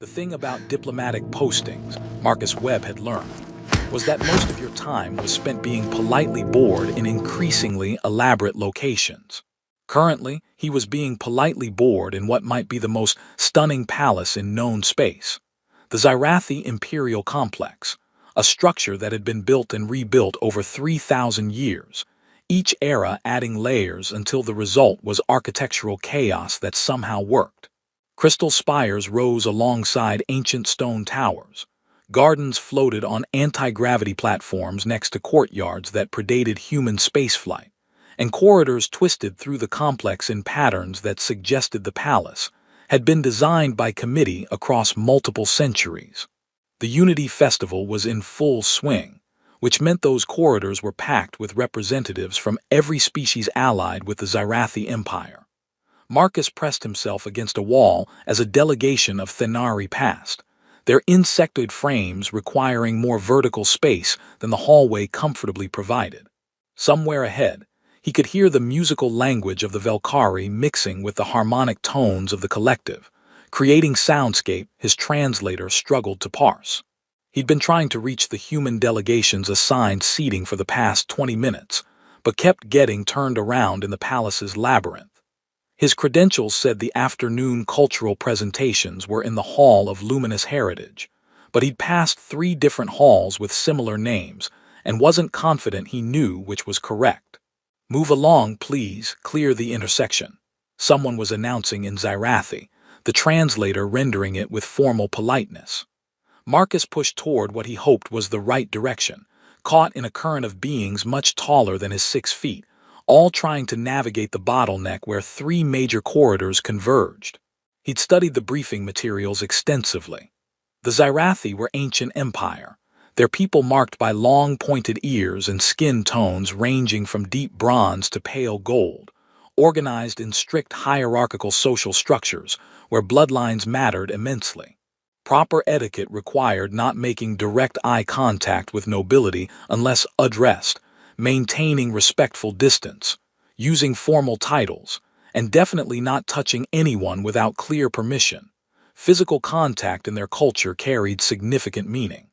The thing about diplomatic postings, Marcus Webb had learned, was that most of your time was spent being politely bored in increasingly elaborate locations. Currently, he was being politely bored in what might be the most stunning palace in known space, the Zyrathi Imperial Complex, a structure that had been built and rebuilt over 3,000 years, each era adding layers until the result was architectural chaos that somehow worked. Crystal spires rose alongside ancient stone towers. Gardens floated on anti-gravity platforms next to courtyards that predated human spaceflight, and corridors twisted through the complex in patterns that suggested the palace had been designed by committee across multiple centuries. The Unity Festival was in full swing, which meant those corridors were packed with representatives from every species allied with the Zyrathi Empire. Marcus pressed himself against a wall as a delegation of Thenari passed, their insectoid frames requiring more vertical space than the hallway comfortably provided. Somewhere ahead, he could hear the musical language of the Velkari mixing with the harmonic tones of the collective, creating soundscape his translator struggled to parse. He'd been trying to reach the human delegation's assigned seating for the past 20 minutes, but kept getting turned around in the palace's labyrinth. His credentials said the afternoon cultural presentations were in the Hall of Luminous Heritage, but he'd passed 3 different halls with similar names and wasn't confident he knew which was correct. "Move along, please, clear the intersection," someone was announcing in Zyrathi, the translator rendering it with formal politeness. Marcus pushed toward what he hoped was the right direction, caught in a current of beings much taller than his 6 feet, all trying to navigate the bottleneck where 3 major corridors converged. He'd studied the briefing materials extensively. The Zyrathi were ancient empire, their people marked by long pointed ears and skin tones ranging from deep bronze to pale gold, organized in strict hierarchical social structures where bloodlines mattered immensely. Proper etiquette required not making direct eye contact with nobility unless addressed, maintaining respectful distance, using formal titles, and definitely not touching anyone without clear permission. Physical contact in their culture carried significant meaning.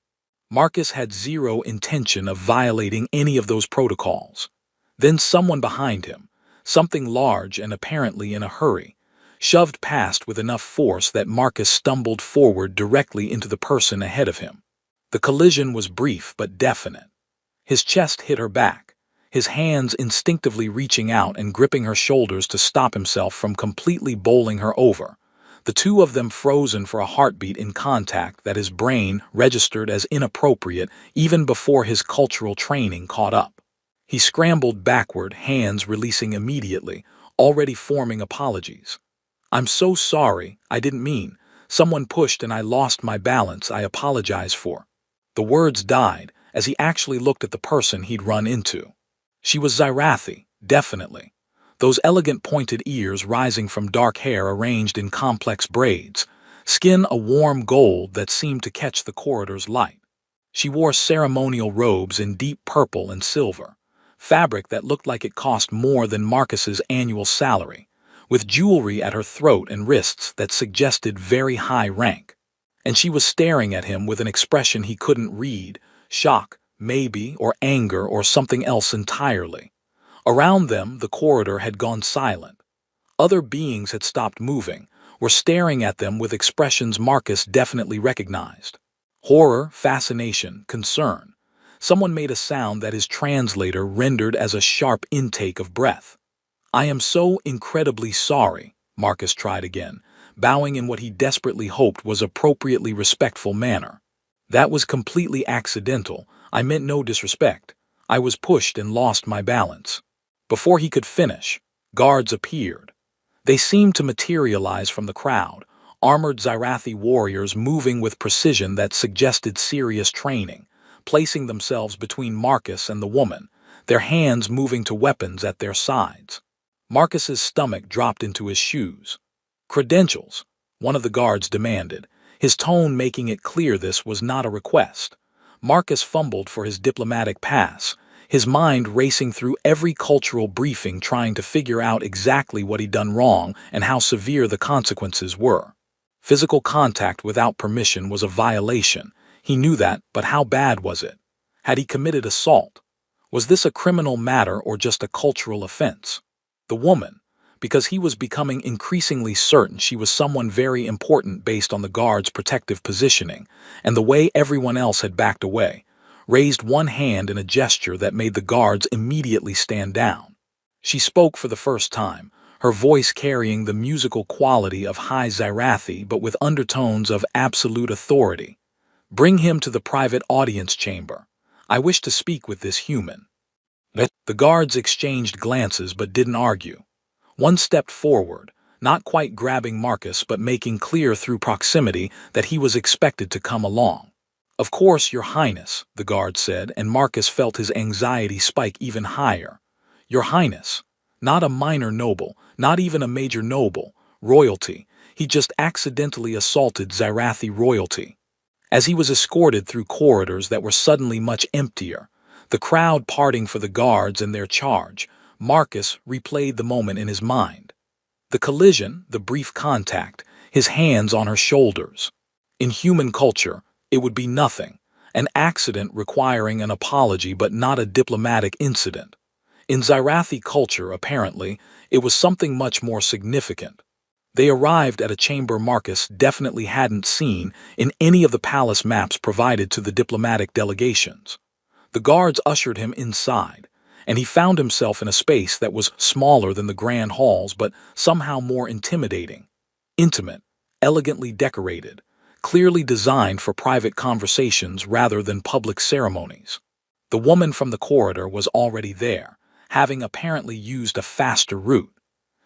Marcus had zero intention of violating any of those protocols. Then someone behind him, something large and apparently in a hurry, shoved past with enough force that Marcus stumbled forward directly into the person ahead of him. The collision was brief but definite. His chest hit her back, his hands instinctively reaching out and gripping her shoulders to stop himself from completely bowling her over, the two of them frozen for a heartbeat in contact that his brain registered as inappropriate even before his cultural training caught up. He scrambled backward, hands releasing immediately, already forming apologies. "I'm so sorry, I didn't mean. Someone pushed and I lost my balance, I apologize for." The words died as he actually looked at the person he'd run into. She was Zyrathi, definitely. Those elegant pointed ears rising from dark hair arranged in complex braids, skin a warm gold that seemed to catch the corridor's light. She wore ceremonial robes in deep purple and silver, fabric that looked like it cost more than Marcus's annual salary, with jewelry at her throat and wrists that suggested very high rank. And she was staring at him with an expression he couldn't read, shock, maybe, or anger, or something else entirely. Around them, the corridor had gone silent. Other beings had stopped moving, were staring at them with expressions Marcus definitely recognized. Horror, fascination, concern. Someone made a sound that his translator rendered as a sharp intake of breath. "I am so incredibly sorry," Marcus tried again, bowing in what he desperately hoped was appropriately respectful manner. "That was completely accidental. I meant no disrespect. I was pushed and lost my balance." Before he could finish, guards appeared. They seemed to materialize from the crowd, armored Zyrathi warriors moving with precision that suggested serious training, placing themselves between Marcus and the woman, their hands moving to weapons at their sides. Marcus's stomach dropped into his shoes. "Credentials," one of the guards demanded, his tone making it clear this was not a request. Marcus fumbled for his diplomatic pass, his mind racing through every cultural briefing trying to figure out exactly what he'd done wrong and how severe the consequences were. Physical contact without permission was a violation. He knew that, but how bad was it? Had he committed assault? Was this a criminal matter or just a cultural offense? The woman, because he was becoming increasingly certain she was someone very important based on the guard's protective positioning and the way everyone else had backed away, raised one hand in a gesture that made the guards immediately stand down. She spoke for the first time, her voice carrying the musical quality of high Zyrathi but with undertones of absolute authority. "Bring him to the private audience chamber. I wish to speak with this human." The guards exchanged glances but didn't argue. One stepped forward, not quite grabbing Marcus but making clear through proximity that he was expected to come along. "Of course, Your Highness," the guard said, and Marcus felt his anxiety spike even higher. "Your Highness. Not a minor noble, not even a major noble, royalty. He just accidentally assaulted Zyrathi royalty." As he was escorted through corridors that were suddenly much emptier, the crowd parting for the guards and their charge, Marcus replayed the moment in his mind. The collision, the brief contact, his hands on her shoulders. In human culture, it would be nothing, an accident requiring an apology but not a diplomatic incident. In Zyrathi culture, apparently, it was something much more significant. They arrived at a chamber Marcus definitely hadn't seen in any of the palace maps provided to the diplomatic delegations. The guards ushered him inside, and he found himself in a space that was smaller than the grand halls but somehow more intimidating. Intimate, elegantly decorated, clearly designed for private conversations rather than public ceremonies. The woman from the corridor was already there, having apparently used a faster route.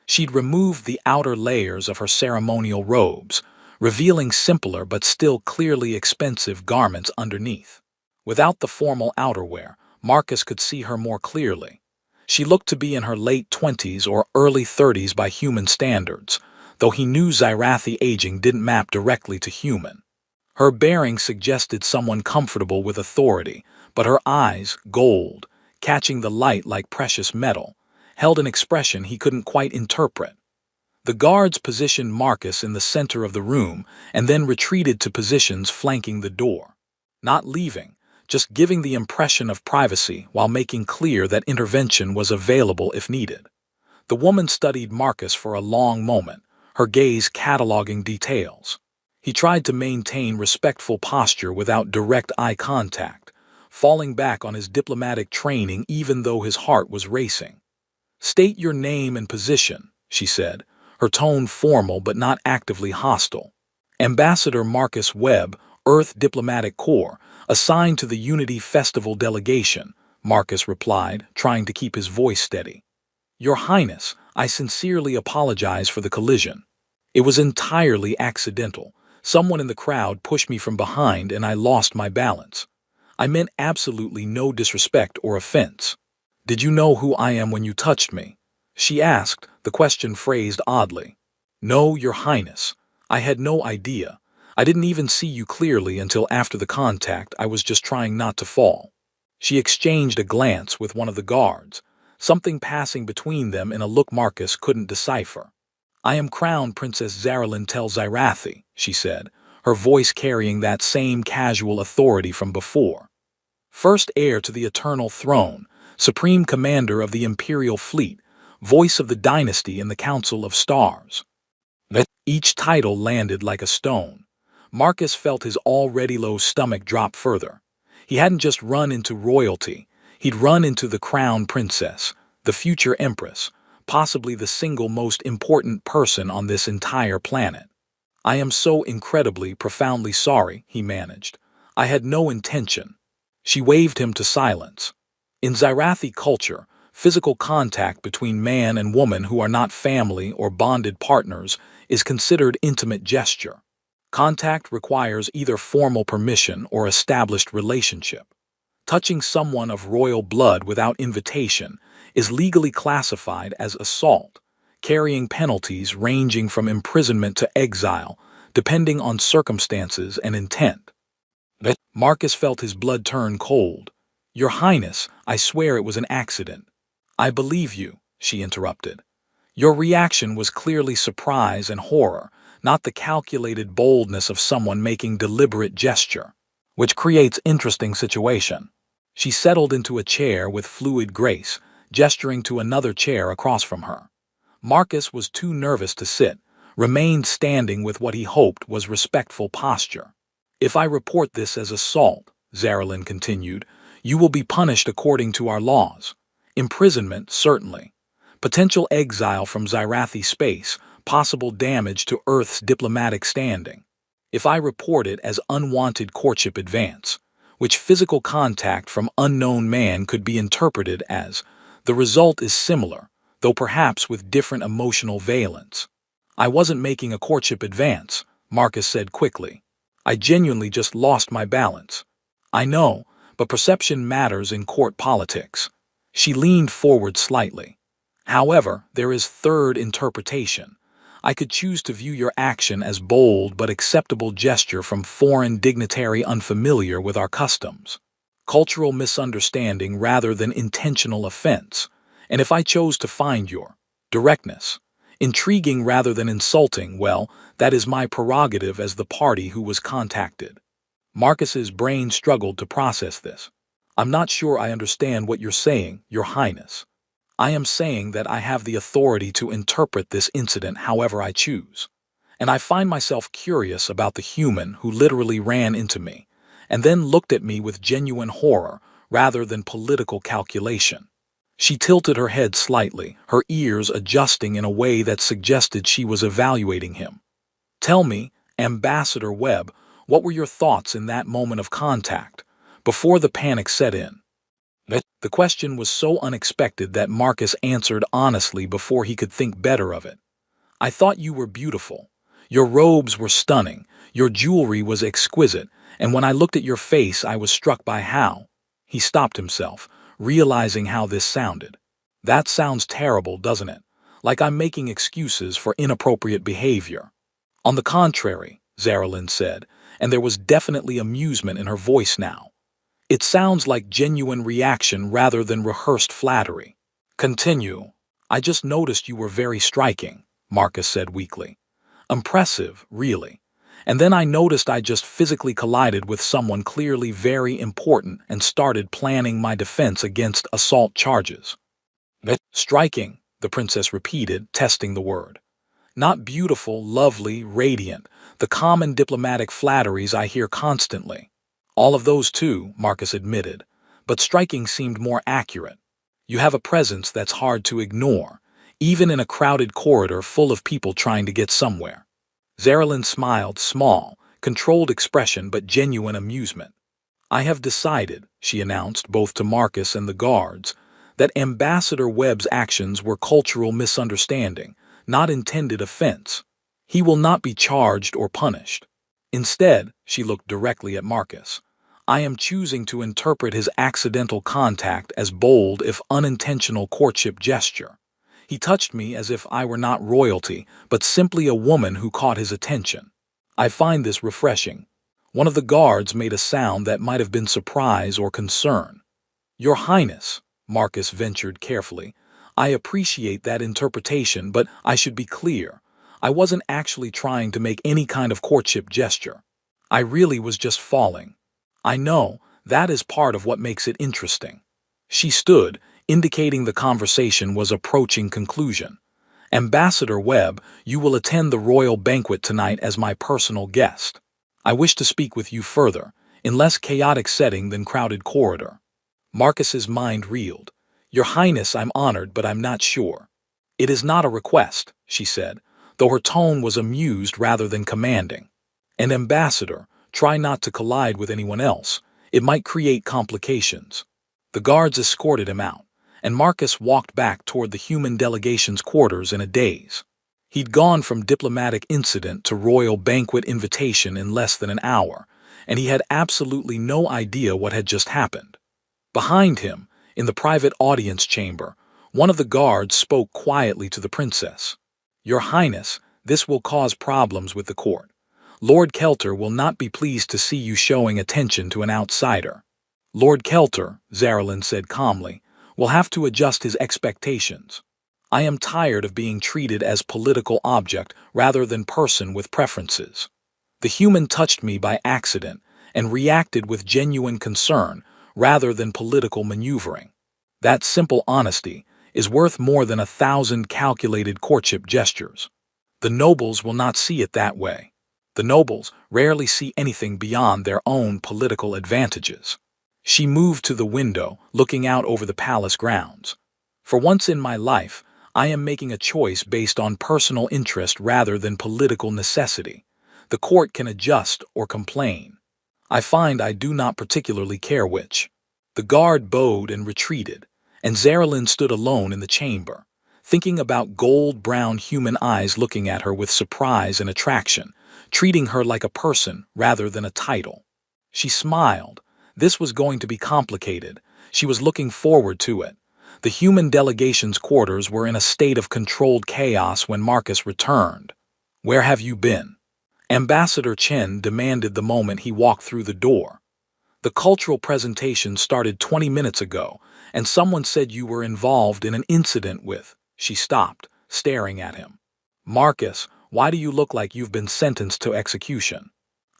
She'd removed the outer layers of her ceremonial robes, revealing simpler but still clearly expensive garments underneath. Without the formal outerwear, Marcus could see her more clearly. She looked to be in her late 20s or early 30s by human standards, though he knew Zyrathi aging didn't map directly to human. Her bearing suggested someone comfortable with authority, but her eyes, gold, catching the light like precious metal, held an expression he couldn't quite interpret. The guards positioned Marcus in the center of the room and then retreated to positions flanking the door. Not leaving, just giving the impression of privacy while making clear that intervention was available if needed. The woman studied Marcus for a long moment, her gaze cataloging details. He tried to maintain respectful posture without direct eye contact, falling back on his diplomatic training even though his heart was racing. "State your name and position," she said, her tone formal but not actively hostile. "Ambassador Marcus Webb, Earth Diplomatic Corps, assigned to the Unity Festival delegation," Marcus replied, trying to keep his voice steady. "Your Highness, I sincerely apologize for the collision. It was entirely accidental. Someone in the crowd pushed me from behind and I lost my balance. I meant absolutely no disrespect or offense." "Did you know who I am when you touched me?" she asked, the question phrased oddly. "No, Your Highness. I had no idea. I didn't even see you clearly until after the contact. I was just trying not to fall." She exchanged a glance with one of the guards, something passing between them in a look Marcus couldn't decipher. "I am Crown Princess Zaralyn Tel Zyrathi," she said, her voice carrying that same casual authority from before. "First heir to the eternal throne, Supreme Commander of the Imperial Fleet, voice of the dynasty in the Council of Stars." Each title landed like a stone. Marcus felt his already low stomach drop further. He hadn't just run into royalty, he'd run into the Crown Princess, the future Empress, possibly the single most important person on this entire planet. "I am so incredibly, profoundly sorry," he managed. "I had no intention." She waved him to silence. In Zyrathi culture, physical contact between man and woman who are not family or bonded partners is considered intimate gesture. Contact requires either formal permission or established relationship. Touching someone of royal blood without invitation is legally classified as assault, carrying penalties ranging from imprisonment to exile, depending on circumstances and intent. Marcus felt his blood turn cold. "Your Highness, I swear it was an accident." "I believe you," she interrupted. "Your reaction was clearly surprise and horror, not the calculated boldness of someone making deliberate gesture, which creates interesting situation. She settled into a chair with fluid grace, gesturing to another chair across from her. Marcus was too nervous to sit, remained standing with what he hoped was respectful posture. If I report this as assault, Zarelin continued, you will be punished according to our laws. Imprisonment, certainly. Potential exile from Zyrathi space, possible damage to Earth's diplomatic standing. If I report it as unwanted courtship advance, which physical contact from unknown man could be interpreted as, the result is similar, though perhaps with different emotional valence. I wasn't making a courtship advance, Marcus said quickly. I genuinely just lost my balance. I know, but perception matters in court politics. She leaned forward slightly. However, there is third interpretation. I could choose to view your action as bold but acceptable gesture from foreign dignitary unfamiliar with our customs. Cultural misunderstanding rather than intentional offense. And if I chose to find your directness intriguing rather than insulting, well, that is my prerogative as the party who was contacted. Marcus's brain struggled to process this. I'm not sure I understand what you're saying, Your Highness. I am saying that I have the authority to interpret this incident however I choose. And I find myself curious about the human who literally ran into me, and then looked at me with genuine horror rather than political calculation. She tilted her head slightly, her ears adjusting in a way that suggested she was evaluating him. Tell me, Ambassador Webb, what were your thoughts in that moment of contact, before the panic set in? The question was so unexpected that Marcus answered honestly before he could think better of it. I thought you were beautiful. Your robes were stunning, your jewelry was exquisite, and when I looked at your face I was struck by how. He stopped himself, realizing how this sounded. That sounds terrible, doesn't it? Like I'm making excuses for inappropriate behavior. On the contrary, Zarelin said, and there was definitely amusement in her voice now. It sounds like genuine reaction rather than rehearsed flattery. Continue. I just noticed you were very striking, Marcus said weakly. Impressive, really. And then I noticed I just physically collided with someone clearly very important and started planning my defense against assault charges. Striking, the princess repeated, testing the word. Not beautiful, lovely, radiant, the common diplomatic flatteries I hear constantly. All of those too, Marcus admitted, but striking seemed more accurate. You have a presence that's hard to ignore, even in a crowded corridor full of people trying to get somewhere. Zarelin smiled, small, controlled expression but genuine amusement. I have decided, she announced both to Marcus and the guards, that Ambassador Webb's actions were cultural misunderstanding, not intended offense. He will not be charged or punished. Instead, she looked directly at Marcus. I am choosing to interpret his accidental contact as bold if unintentional courtship gesture. He touched me as if I were not royalty, but simply a woman who caught his attention. I find this refreshing. One of the guards made a sound that might have been surprise or concern. Your Highness, Marcus ventured carefully, I appreciate that interpretation, but I should be clear. I wasn't actually trying to make any kind of courtship gesture. I really was just falling. I know, that is part of what makes it interesting. She stood, indicating the conversation was approaching conclusion. Ambassador Webb, you will attend the royal banquet tonight as my personal guest. I wish to speak with you further, in less chaotic setting than crowded corridor. Marcus's mind reeled. Your Highness, I'm honored, but I'm not sure. It is not a request, she said, though her tone was amused rather than commanding. And Ambassador, try not to collide with anyone else. It might create complications. The guards escorted him out, and Marcus walked back toward the human delegation's quarters in a daze. He'd gone from diplomatic incident to royal banquet invitation in less than an hour, and he had absolutely no idea what had just happened. Behind him, in the private audience chamber, one of the guards spoke quietly to the princess. Your Highness, this will cause problems with the court. Lord Kelter will not be pleased to see you showing attention to an outsider. Lord Kelter, Zarelin said calmly, will have to adjust his expectations. I am tired of being treated as political object rather than person with preferences. The human touched me by accident and reacted with genuine concern rather than political maneuvering. That simple honesty is worth more than 1,000 calculated courtship gestures. The nobles will not see it that way. The nobles rarely see anything beyond their own political advantages. She moved to the window, looking out over the palace grounds. For once in my life, I am making a choice based on personal interest rather than political necessity. The court can adjust or complain. I find I do not particularly care which. The guard bowed and retreated, and Zerilyn stood alone in the chamber, thinking about gold-brown human eyes looking at her with surprise and attraction, treating her like a person rather than a title. She smiled. This was going to be complicated. She was looking forward to it. The human delegation's quarters were in a state of controlled chaos when Marcus returned. "Where have you been?" Ambassador Chen demanded the moment he walked through the door. "The cultural presentation started 20 minutes ago, and someone said you were involved in an incident with—" She stopped, staring at him. "Marcus, why do you look like you've been sentenced to execution?"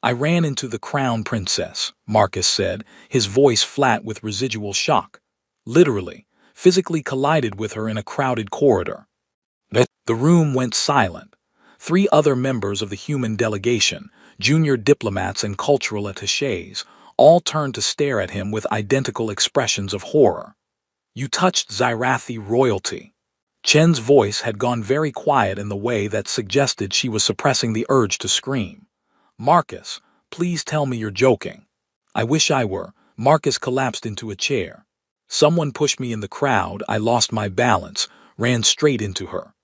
"I ran into the crown princess," Marcus said, his voice flat with residual shock. "Literally, physically collided with her in a crowded corridor." The room went silent. 3 other members of the human delegation, junior diplomats and cultural attachés, all turned to stare at him with identical expressions of horror. "You touched Zyrathi royalty." Chen's voice had gone very quiet in the way that suggested she was suppressing the urge to scream. "Marcus, please tell me you're joking." "I wish I were." Marcus collapsed into a chair. "Someone pushed me in the crowd, I lost my balance, ran straight into her.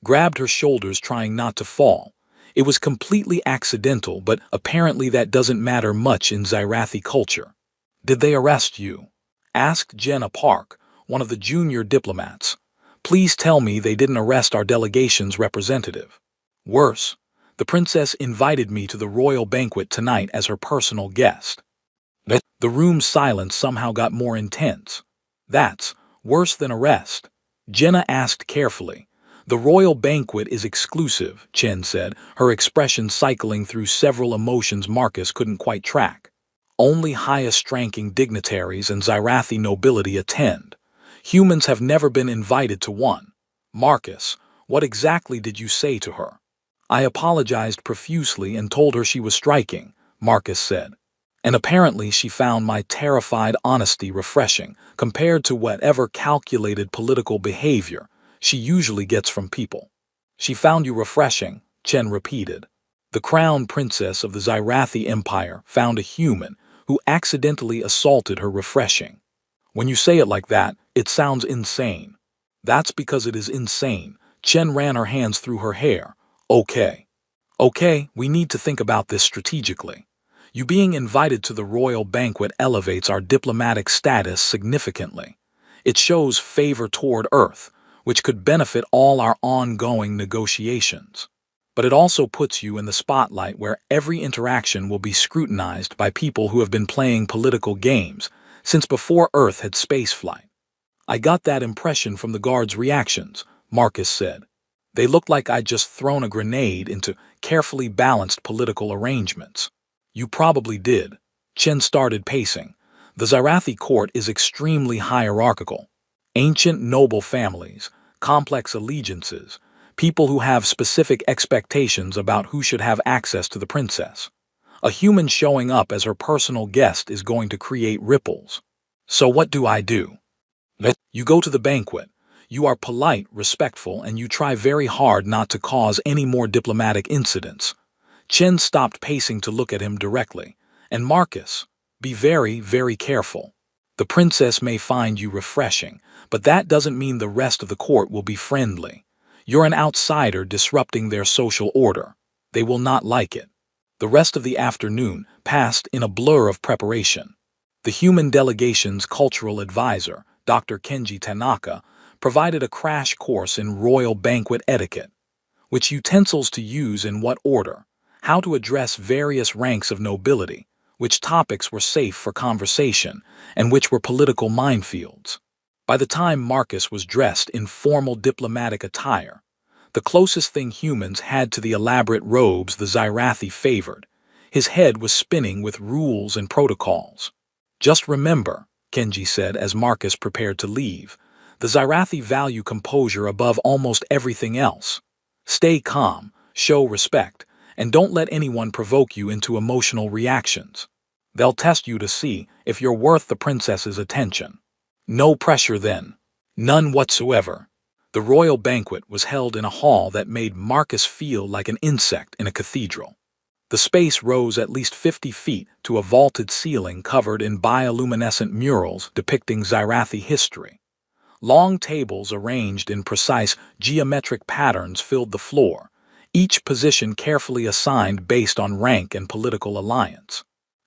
Grabbed her shoulders trying not to fall. It was completely accidental, but apparently that doesn't matter much in Zyrathi culture." "Did they arrest you?" asked Jenna Park, one of the junior diplomats. "Please tell me they didn't arrest our delegation's representative." "Worse, the princess invited me to the royal banquet tonight as her personal guest." The room's silence somehow got more intense. "That's worse than arrest?" Jenna asked carefully. "The royal banquet is exclusive," Chen said, her expression cycling through several emotions Marcus couldn't quite track. "Only highest-ranking dignitaries and Zyrathi nobility attend. Humans have never been invited to one." "Marcus, what exactly did you say to her?" "I apologized profusely and told her she was striking," Marcus said. "And apparently she found my terrified honesty refreshing compared to whatever calculated political behavior she usually gets from people." "She found you refreshing," Chen repeated. "The crown princess of the Zyrathi Empire found a human who accidentally assaulted her refreshing." "When you say it like that, it sounds insane." "That's because it is insane." Chen ran her hands through her hair. Okay, we need to think about this strategically. You being invited to the royal banquet elevates our diplomatic status significantly. It shows favor toward Earth, which could benefit all our ongoing negotiations. But it also puts you in the spotlight where every interaction will be scrutinized by people who have been playing political games since before Earth had spaceflight. "I got that impression from the guards' reactions," Marcus said. "They looked like I'd just thrown a grenade into carefully balanced political arrangements." "You probably did." Chen started pacing. "The Zyrathi court is extremely hierarchical. Ancient noble families, complex allegiances, people who have specific expectations about who should have access to the princess. A human showing up as her personal guest is going to create ripples. So what do I do?" "You go to the banquet. You are polite, respectful, and you try very hard not to cause any more diplomatic incidents." Chen stopped pacing to look at him directly. "And Marcus, be very, very careful. The princess may find you refreshing, but that doesn't mean the rest of the court will be friendly. You're an outsider disrupting their social order. They will not like it." The rest of the afternoon passed in a blur of preparation. The human delegation's cultural advisor, Dr. Kenji Tanaka, provided a crash course in royal banquet etiquette. Which utensils to use in what order, how to address various ranks of nobility, which topics were safe for conversation, and which were political minefields. By the time Marcus was dressed in formal diplomatic attire, the closest thing humans had to the elaborate robes the Zyrathi favored, his head was spinning with rules and protocols. Just remember, Kenji said as Marcus prepared to leave, the Zyrathi value composure above almost everything else. Stay calm, show respect, and don't let anyone provoke you into emotional reactions. They'll test you to see if you're worth the princess's attention. No pressure then. None whatsoever. The royal banquet was held in a hall that made Marcus feel like an insect in a cathedral. The space rose at least 50 feet to a vaulted ceiling covered in bioluminescent murals depicting Zyrathi history. Long tables arranged in precise geometric patterns filled the floor, each position carefully assigned based on rank and political alliance.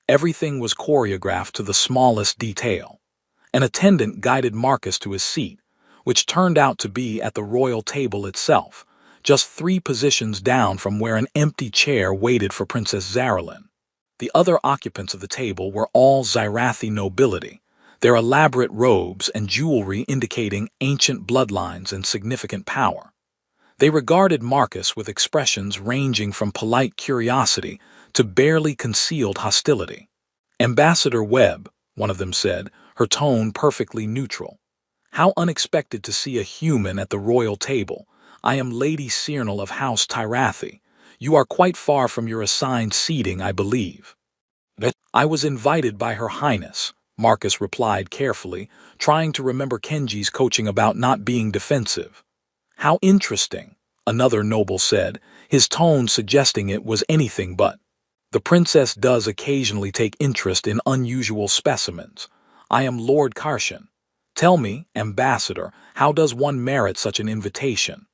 Everything was choreographed to the smallest detail. An attendant guided Marcus to his seat, which turned out to be at the royal table itself, just 3 positions down from where an empty chair waited for Princess Zaralyn. The other occupants of the table were all Zyrathi nobility, their elaborate robes and jewelry indicating ancient bloodlines and significant power. They regarded Marcus with expressions ranging from polite curiosity to barely concealed hostility. "Ambassador Webb," one of them said, her tone perfectly neutral. "How unexpected to see a human at the royal table. I am Lady Cyrnal of House Tyrathi. You are quite far from your assigned seating, I believe." "I was invited by Her Highness," Marcus replied carefully, trying to remember Kenji's coaching about not being defensive. "How interesting," another noble said, his tone suggesting it was anything but. "The princess does occasionally take interest in unusual specimens. I am Lord Karshan. Tell me, Ambassador, how does one merit such an invitation?"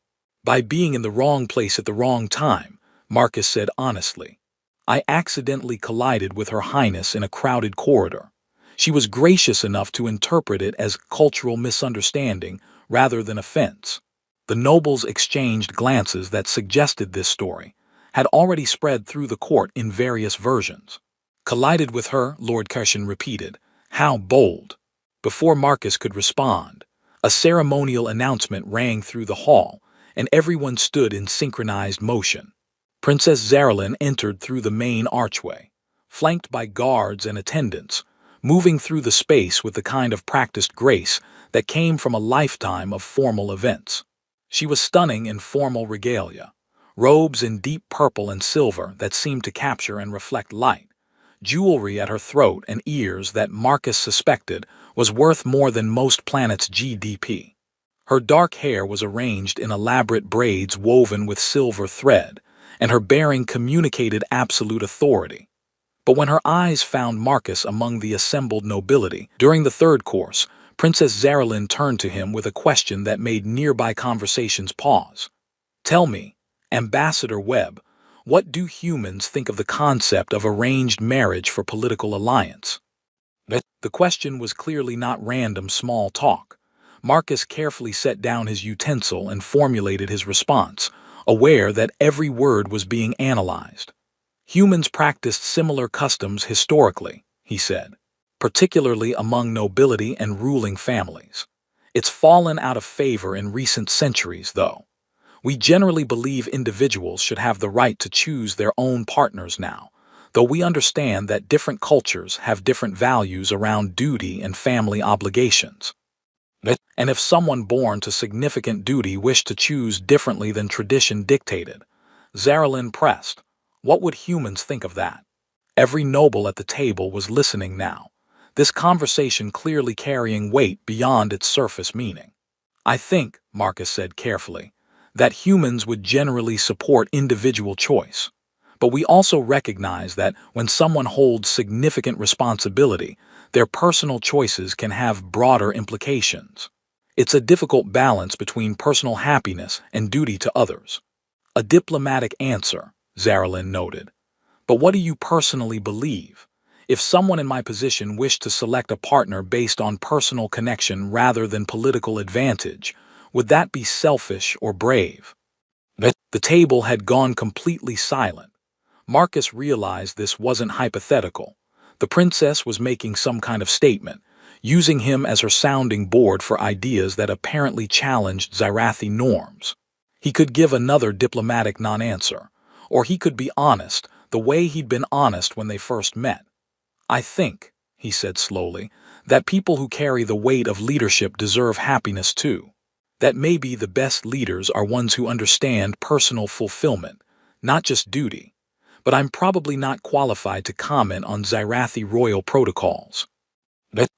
"By being in the wrong place at the wrong time," Marcus said honestly. "I accidentally collided with Her Highness in a crowded corridor. She was gracious enough to interpret it as cultural misunderstanding rather than offense." The nobles exchanged glances that suggested this story had already spread through the court in various versions. "Collided with her," Lord Karshan repeated. "How bold." Before Marcus could respond, a ceremonial announcement rang through the hall, and everyone stood in synchronized motion. Princess Zaralyn entered through the main archway, flanked by guards and attendants, moving through the space with the kind of practiced grace that came from a lifetime of formal events. She was stunning in formal regalia, robes in deep purple and silver that seemed to capture and reflect light, jewelry at her throat and ears that Marcus suspected was worth more than most planets' GDP. Her dark hair was arranged in elaborate braids woven with silver thread, and her bearing communicated absolute authority. But when her eyes found Marcus among the assembled nobility, during the third course, Princess Zaralyn turned to him with a question that made nearby conversations pause. "Tell me, Ambassador Webb, what do humans think of the concept of arranged marriage for political alliance?" The question was clearly not random small talk. Marcus carefully set down his utensil and formulated his response, aware that every word was being analyzed. "Humans practiced similar customs historically," he said, "particularly among nobility and ruling families. It's fallen out of favor in recent centuries, though. We generally believe individuals should have the right to choose their own partners now, though we understand that different cultures have different values around duty and family obligations. And if someone born to significant duty wished to choose differently than tradition dictated," Zaralyn pressed, "what would humans think of that?" Every noble at the table was listening now, this conversation clearly carrying weight beyond its surface meaning. "I think," Marcus said carefully, "that humans would generally support individual choice. But we also recognize that when someone holds significant responsibility, their personal choices can have broader implications. It's a difficult balance between personal happiness and duty to others." "A diplomatic answer," Zaralyn noted. "But what do you personally believe? If someone in my position wished to select a partner based on personal connection rather than political advantage, would that be selfish or brave?" The table had gone completely silent. Marcus realized this wasn't hypothetical. The princess was making some kind of statement, using him as her sounding board for ideas that apparently challenged Xyrathi norms. He could give another diplomatic non-answer, or he could be honest, the way he'd been honest when they first met. "I think," he said slowly, "that people who carry the weight of leadership deserve happiness too. That maybe the best leaders are ones who understand personal fulfillment, not just duty. But I'm probably not qualified to comment on Xyrathi royal protocols."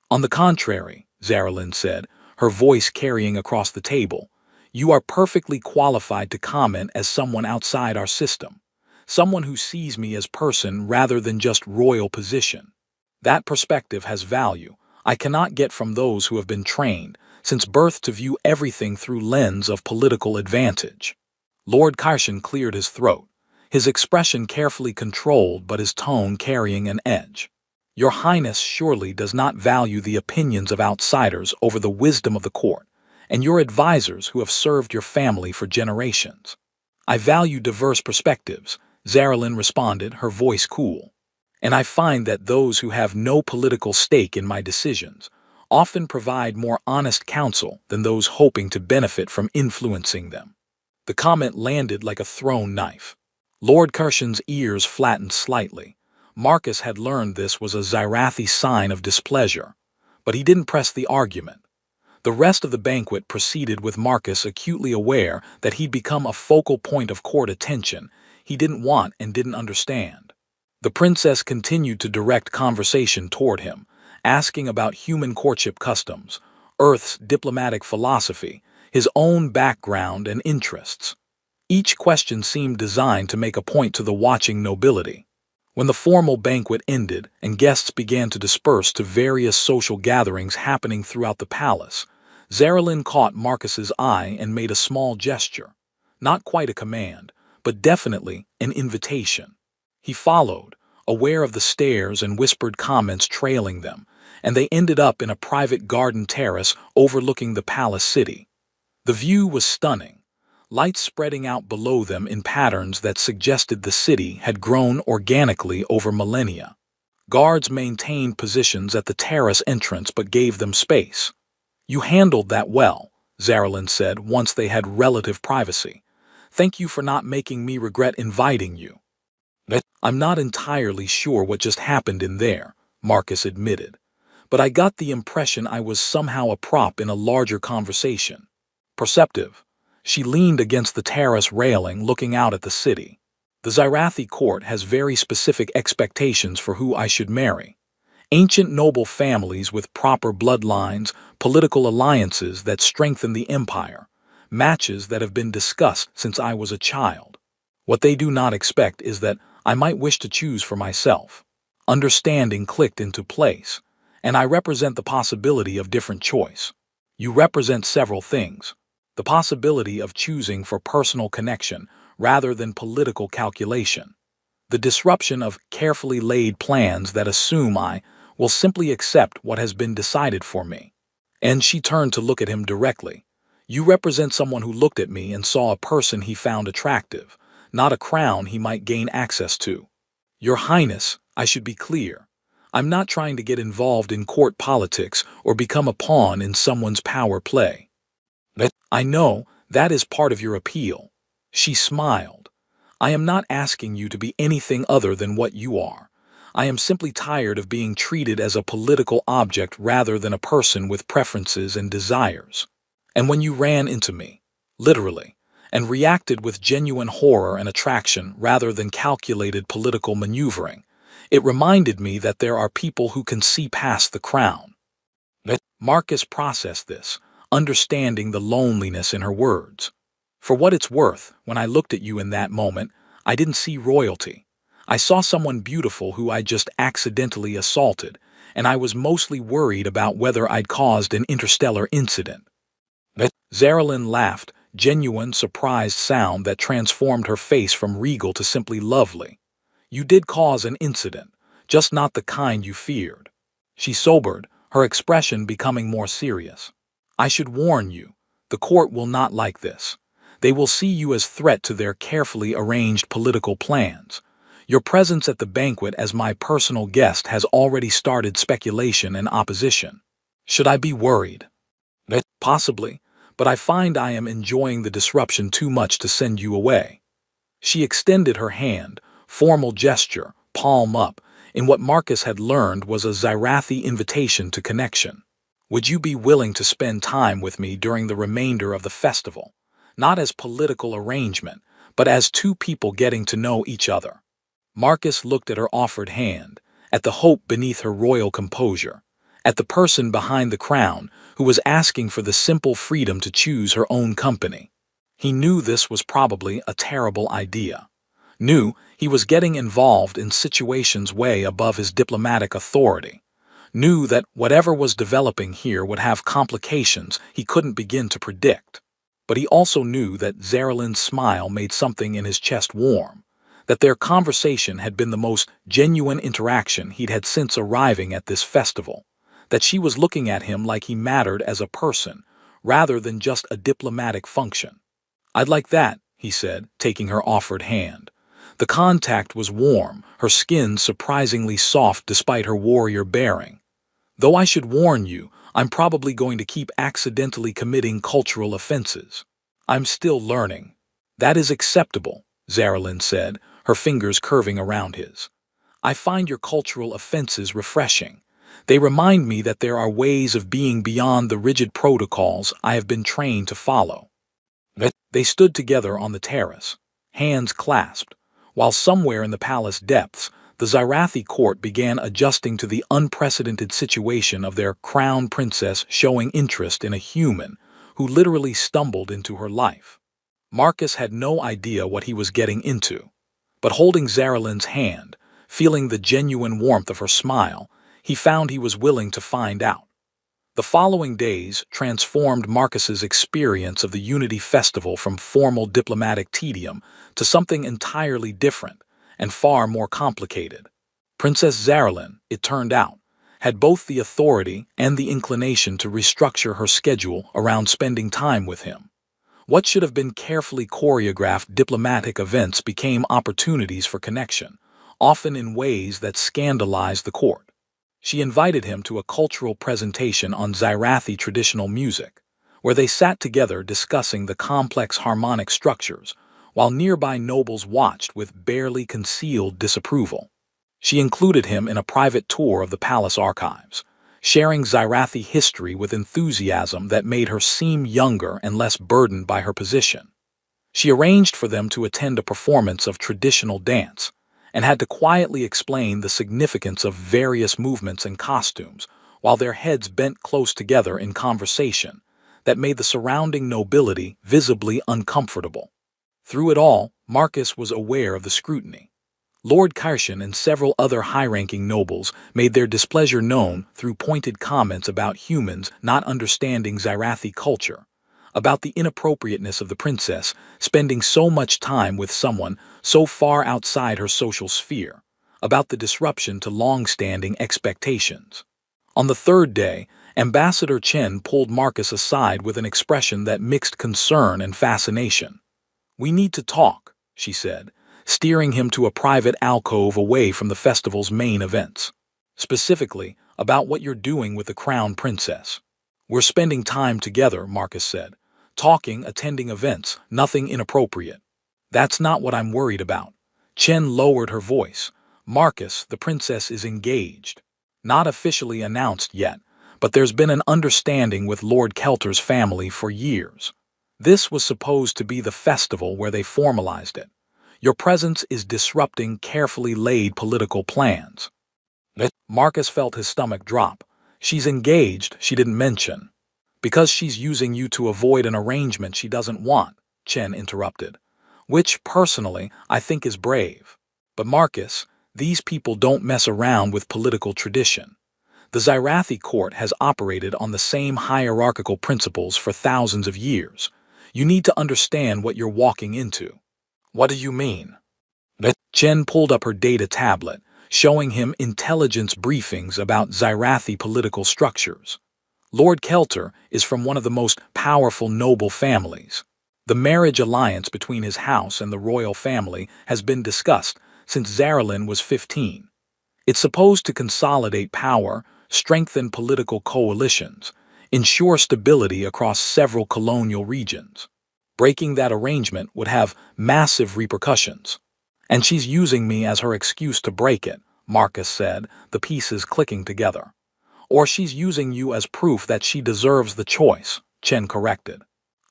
"On the contrary," Zaralyn said, her voice carrying across the table, "you are perfectly qualified to comment as someone outside our system, someone who sees me as person rather than just royal position. That perspective has value I cannot get from those who have been trained since birth to view everything through lens of political advantage." Lord Karshan cleared his throat, his expression carefully controlled but his tone carrying an edge. "Your Highness surely does not value the opinions of outsiders over the wisdom of the court, and your advisors who have served your family for generations." "I value diverse perspectives," Zaralyn responded, her voice cool. "And I find that those who have no political stake in my decisions often provide more honest counsel than those hoping to benefit from influencing them." The comment landed like a thrown knife. Lord Karshan's ears flattened slightly. Marcus had learned this was a Xyrathi sign of displeasure, but he didn't press the argument. The rest of the banquet proceeded with Marcus acutely aware that he'd become a focal point of court attention he didn't want and didn't understand. The princess continued to direct conversation toward him, asking about human courtship customs, Earth's diplomatic philosophy, his own background and interests. Each question seemed designed to make a point to the watching nobility. When the formal banquet ended and guests began to disperse to various social gatherings happening throughout the palace, Zaralyn caught Marcus's eye and made a small gesture. Not quite a command, but definitely an invitation. He followed, aware of the stares and whispered comments trailing them, and they ended up in a private garden terrace overlooking the palace city. The view was stunning, lights spreading out below them in patterns that suggested the city had grown organically over millennia. Guards maintained positions at the terrace entrance but gave them space. "You handled that well," Zaralyn said once they had relative privacy. "Thank you for not making me regret inviting you." "I'm not entirely sure what just happened in there," Marcus admitted, "but I got the impression I was somehow a prop in a larger conversation." "Perceptive." She leaned against the terrace railing, looking out at the city. "The Xyrathi court has very specific expectations for who I should marry. Ancient noble families with proper bloodlines, political alliances that strengthen the empire, matches that have been discussed since I was a child. What they do not expect is that I might wish to choose for myself." Understanding clicked into place, "and I represent the possibility of different choice." "You represent several things. The possibility of choosing for personal connection rather than political calculation. The disruption of carefully laid plans that assume I will simply accept what has been decided for me." And she turned to look at him directly. "You represent someone who looked at me and saw a person he found attractive, not a crown he might gain access to. Your Highness, I should be clear. I'm not trying to get involved in court politics or become a pawn in someone's power play." "I know that is part of your appeal." She smiled. "I am not asking you to be anything other than what you are. I am simply tired of being treated as a political object rather than a person with preferences and desires. And when you ran into me, literally, and reacted with genuine horror and attraction rather than calculated political maneuvering, it reminded me that there are people who can see past the crown." Marcus processed this, understanding the loneliness in her words. "For what it's worth, when I looked at you in that moment, I didn't see royalty. I saw someone beautiful who I just accidentally assaulted, and I was mostly worried about whether I'd caused an interstellar incident." Zaralyn laughed, genuine, surprised sound that transformed her face from regal to simply lovely. "You did cause an incident, just not the kind you feared." She sobered, her expression becoming more serious. "I should warn you, the court will not like this. They will see you as threat to their carefully arranged political plans. Your presence at the banquet as my personal guest has already started speculation and opposition." Should I be worried? Possibly, but I find I am enjoying the disruption too much to send you away. She extended her hand, formal gesture, palm up, in what Marcus had learned was a Zyrathi invitation to connection. Would you be willing to spend time with me during the remainder of the festival? Not as political arrangement, but as two people getting to know each other. Marcus looked at her offered hand, at the hope beneath her royal composure, at the person behind the crown who was asking for the simple freedom to choose her own company. He knew this was probably a terrible idea. Knew he was getting involved in situations way above his diplomatic authority. Knew that whatever was developing here would have complications he couldn't begin to predict. But he also knew that Zerlin's smile made something in his chest warm, that their conversation had been the most genuine interaction he'd had since arriving at this festival, that she was looking at him like he mattered as a person, rather than just a diplomatic function. "I'd like that," he said, taking her offered hand. The contact was warm, her skin surprisingly soft despite her warrior bearing. "Though I should warn you, I'm probably going to keep accidentally committing cultural offenses. I'm still learning." "That is acceptable," Zarelin said, her fingers curving around his. "I find your cultural offenses refreshing. They remind me that there are ways of being beyond the rigid protocols I have been trained to follow." They stood together on the terrace, hands clasped, while somewhere in the palace depths, the Zyrathi court began adjusting to the unprecedented situation of their crown princess showing interest in a human who literally stumbled into her life. Marcus had no idea what he was getting into, but holding Zarelin's hand, feeling the genuine warmth of her smile, he found he was willing to find out. The following days transformed Marcus's experience of the Unity Festival from formal diplomatic tedium to something entirely different and far more complicated. Princess Zarelin, it turned out, had both the authority and the inclination to restructure her schedule around spending time with him. What should have been carefully choreographed diplomatic events became opportunities for connection, often in ways that scandalized the court. She invited him to a cultural presentation on Zyrathi traditional music, where they sat together discussing the complex harmonic structures, while nearby nobles watched with barely concealed disapproval. She included him in a private tour of the palace archives, sharing Zyrathi history with enthusiasm that made her seem younger and less burdened by her position. She arranged for them to attend a performance of traditional dance, and had to quietly explain the significance of various movements and costumes, while their heads bent close together in conversation, that made the surrounding nobility visibly uncomfortable. Through it all, Marcus was aware of the scrutiny. Lord Karshan and several other high-ranking nobles made their displeasure known through pointed comments about humans not understanding Zyrathi culture, about the inappropriateness of the princess spending so much time with someone so far outside her social sphere, about the disruption to long-standing expectations. On the third day, Ambassador Chen pulled Marcus aside with an expression that mixed concern and fascination. "We need to talk," she said, steering him to a private alcove away from the festival's main events. "Specifically, about what you're doing with the crown princess." "We're spending time together," Marcus said. "Talking, attending events, nothing inappropriate." "That's not what I'm worried about." Chen lowered her voice. "Marcus, the princess is engaged. Not officially announced yet, but there's been an understanding with Lord Kelter's family for years. This was supposed to be the festival where they formalized it. Your presence is disrupting carefully laid political plans." Marcus felt his stomach drop. "She's engaged, she didn't mention." "Because she's using you to avoid an arrangement she doesn't want," Chen interrupted. "Which, personally, I think is brave. But Marcus, these people don't mess around with political tradition. The Zyrathi court has operated on the same hierarchical principles for thousands of years. You need to understand what you're walking into." "What do you mean?" Chen pulled up her data tablet, showing him intelligence briefings about Zyrathi political structures. Lord Kelter is from one of the most powerful noble families. The marriage alliance between his house and the royal family has been discussed since Zarelin was 15. It's supposed to consolidate power, strengthen political coalitions, ensure stability across several colonial regions. Breaking that arrangement would have massive repercussions. And she's using me as her excuse to break it, Marcus said, the pieces clicking together. Or she's using you as proof that she deserves the choice, Chen corrected.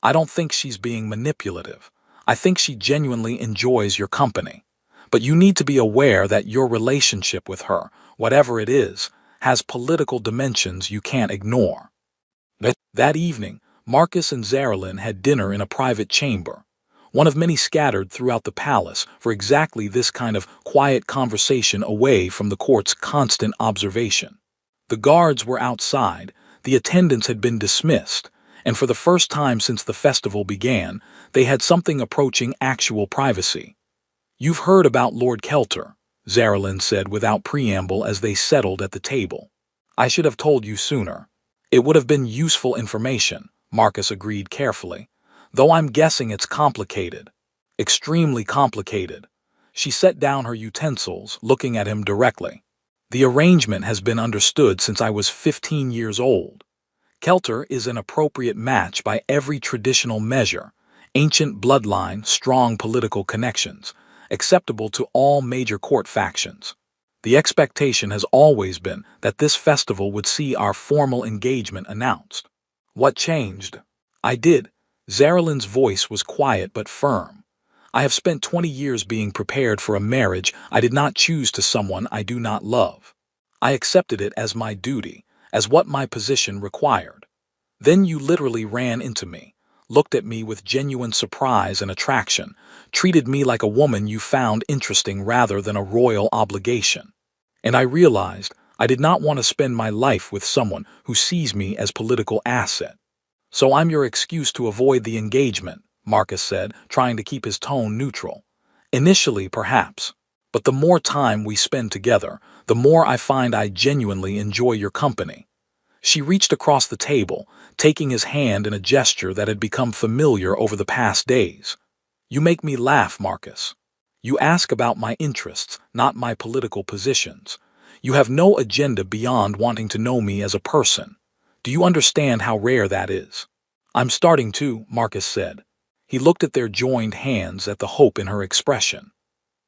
I don't think she's being manipulative. I think she genuinely enjoys your company. But you need to be aware that your relationship with her, whatever it is, has political dimensions you can't ignore. That evening, Marcus and Zarelyn had dinner in a private chamber, one of many scattered throughout the palace for exactly this kind of quiet conversation away from the court's constant observation. The guards were outside, the attendants had been dismissed, and for the first time since the festival began, they had something approaching actual privacy. "You've heard about Lord Kelter," Zarelyn said without preamble as they settled at the table. "I should have told you sooner. It would have been useful information," Marcus agreed carefully, "though I'm guessing it's complicated. Extremely complicated." She set down her utensils, looking at him directly. "The arrangement has been understood since I was 15 years old. Kelter is an appropriate match by every traditional measure, ancient bloodline, strong political connections, acceptable to all major court factions. The expectation has always been that this festival would see our formal engagement announced." "What changed?" "I did." Zarelyn's voice was quiet but firm. "I have spent 20 years being prepared for a marriage I did not choose to someone I do not love. I accepted it as my duty, as what my position required. Then you literally ran into me, looked at me with genuine surprise and attraction, treated me like a woman you found interesting rather than a royal obligation. And I realized I did not want to spend my life with someone who sees me as political asset. So I'm your excuse to avoid the engagement," Marcus said, trying to keep his tone neutral. "Initially, perhaps. But the more time we spend together, the more I find I genuinely enjoy your company." She reached across the table, taking his hand in a gesture that had become familiar over the past days. "You make me laugh, Marcus. You ask about my interests, not my political positions. You have no agenda beyond wanting to know me as a person. Do you understand how rare that is?" "I'm starting to," Marcus said. He looked at their joined hands, at the hope in her expression.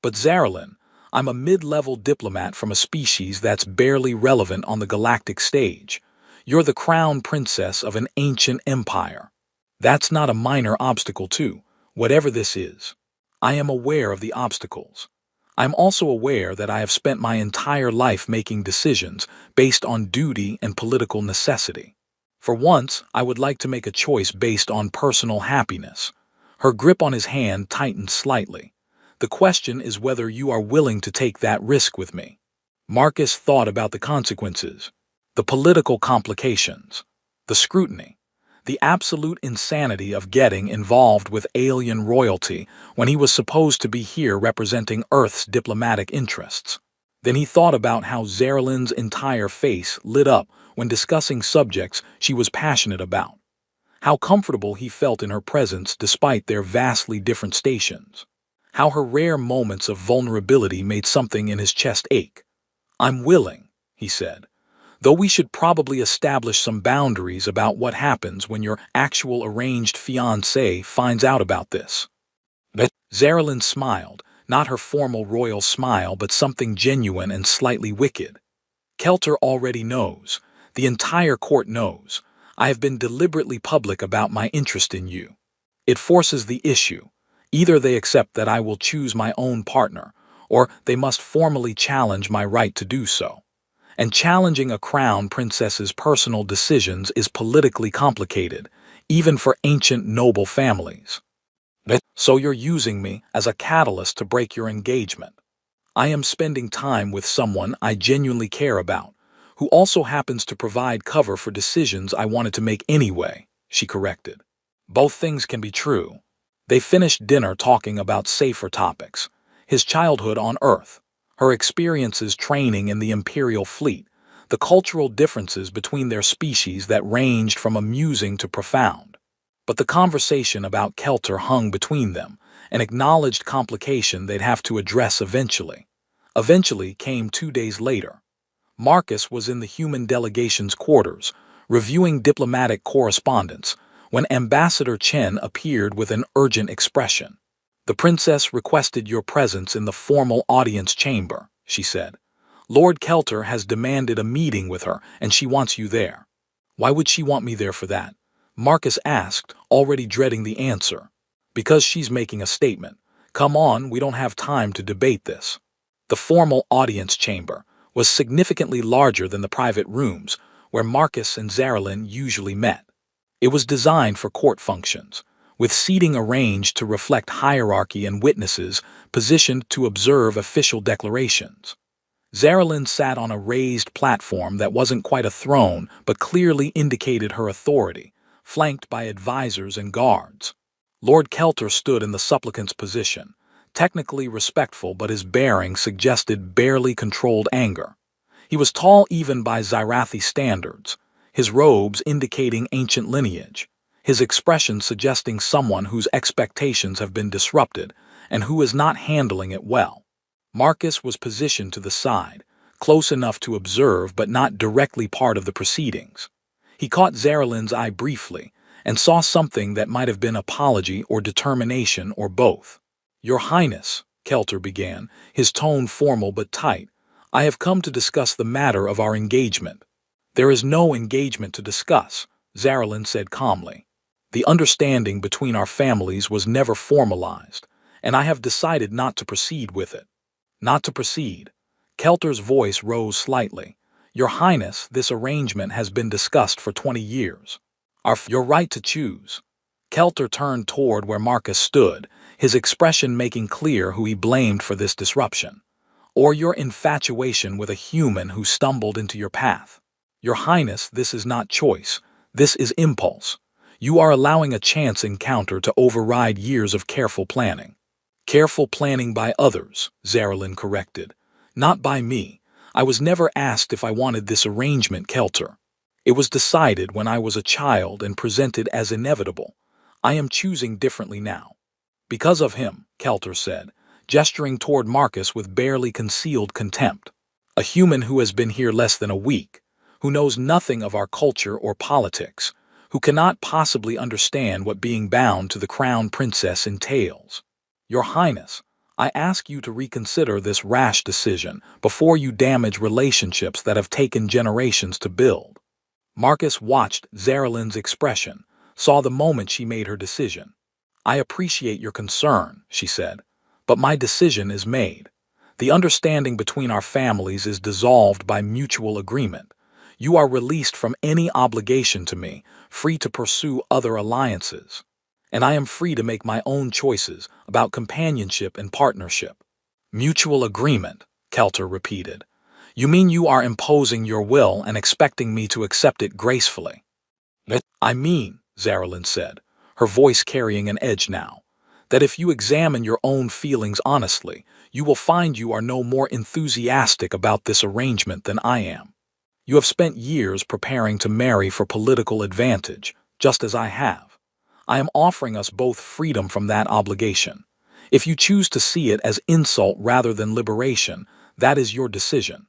"But Zarelyn, I'm a mid-level diplomat from a species that's barely relevant on the galactic stage. You're the crown princess of an ancient empire. That's not a minor obstacle too, whatever this is. I am aware of the obstacles. I'm also aware that I have spent my entire life making decisions based on duty and political necessity. For once, I would like to make a choice based on personal happiness." Her grip on his hand tightened slightly. "The question is whether you are willing to take that risk with me." Marcus thought about the consequences, the political complications, the scrutiny, the absolute insanity of getting involved with alien royalty when he was supposed to be here representing Earth's diplomatic interests. Then he thought about how Zarelyn's entire face lit up when discussing subjects she was passionate about, how comfortable he felt in her presence despite their vastly different stations, how her rare moments of vulnerability made something in his chest ache. "I'm willing," he said, "though we should probably establish some boundaries about what happens when your actual arranged fiancé finds out about this." Zarelyn smiled, not her formal royal smile but something genuine and slightly wicked. "Kelter already knows. The entire court knows. I have been deliberately public about my interest in you. It forces the issue. Either they accept that I will choose my own partner, or they must formally challenge my right to do so. And challenging a crown princess's personal decisions is politically complicated, even for ancient noble families. So you're using me as a catalyst to break your engagement. I am spending time with someone I genuinely care about, who also happens to provide cover for decisions I wanted to make anyway," she corrected. "Both things can be true." They finished dinner talking about safer topics: his childhood on Earth, her experiences training in the Imperial Fleet, the cultural differences between their species that ranged from amusing to profound. But the conversation about Kelter hung between them, an acknowledged complication they'd have to address eventually. Eventually came 2 days later. Marcus was in the human delegation's quarters, reviewing diplomatic correspondence, when Ambassador Chen appeared with an urgent expression. "The princess requested your presence in the formal audience chamber," she said. "Lord Kelter has demanded a meeting with her, and she wants you there." "Why would she want me there for that?" Marcus asked, already dreading the answer. "Because she's making a statement. Come on, we don't have time to debate this." The formal audience chamber was significantly larger than the private rooms where Marcus and Zarelin usually met. It was designed for court functions, with seating arranged to reflect hierarchy and witnesses positioned to observe official declarations. Zarelin sat on a raised platform that wasn't quite a throne but clearly indicated her authority, flanked by advisors and guards. Lord Kelter stood in the supplicant's position, technically respectful, but his bearing suggested barely controlled anger. He was tall even by Zyrathi standards, his robes indicating ancient lineage, his expression suggesting someone whose expectations have been disrupted and who is not handling it well. Marcus was positioned to the side, close enough to observe but not directly part of the proceedings. He caught Zarelin's eye briefly and saw something that might have been apology or determination or both. "Your Highness," Kelter began, his tone formal but tight, "I have come to discuss the matter of our engagement." "There is no engagement to discuss," Zarelin said calmly. "The understanding between our families was never formalized, and I have decided not to proceed with it." "Not to proceed." Kelter's voice rose slightly. "Your Highness, this arrangement has been discussed for 20 years. Your right to choose." Kelter turned toward where Marcus stood, his expression making clear who he blamed for this disruption. "Or your infatuation with a human who stumbled into your path. Your Highness, this is not choice. This is impulse. You are allowing a chance encounter to override years of careful planning." "Careful planning by others," Zarelin corrected. "Not by me. I was never asked if I wanted this arrangement, Kelter. It was decided when I was a child and presented as inevitable. I am choosing differently now." "Because of him," Kelter said, gesturing toward Marcus with barely concealed contempt. "A human who has been here less than a week, who knows nothing of our culture or politics, who cannot possibly understand what being bound to the crown princess entails. Your Highness, I ask you to reconsider this rash decision before you damage relationships that have taken generations to build." Marcus watched Zarelin's expression, saw the moment she made her decision. "I appreciate your concern," she said, "but my decision is made. The understanding between our families is dissolved by mutual agreement. You are released from any obligation to me, free to pursue other alliances. And I am free to make my own choices about companionship and partnership." "Mutual agreement," Kelter repeated. "You mean you are imposing your will and expecting me to accept it gracefully?" "I mean," Zarelin said, her voice carrying an edge now, "that if you examine your own feelings honestly, you will find you are no more enthusiastic about this arrangement than I am. You have spent years preparing to marry for political advantage, just as I have. I am offering us both freedom from that obligation. If you choose to see it as insult rather than liberation, that is your decision."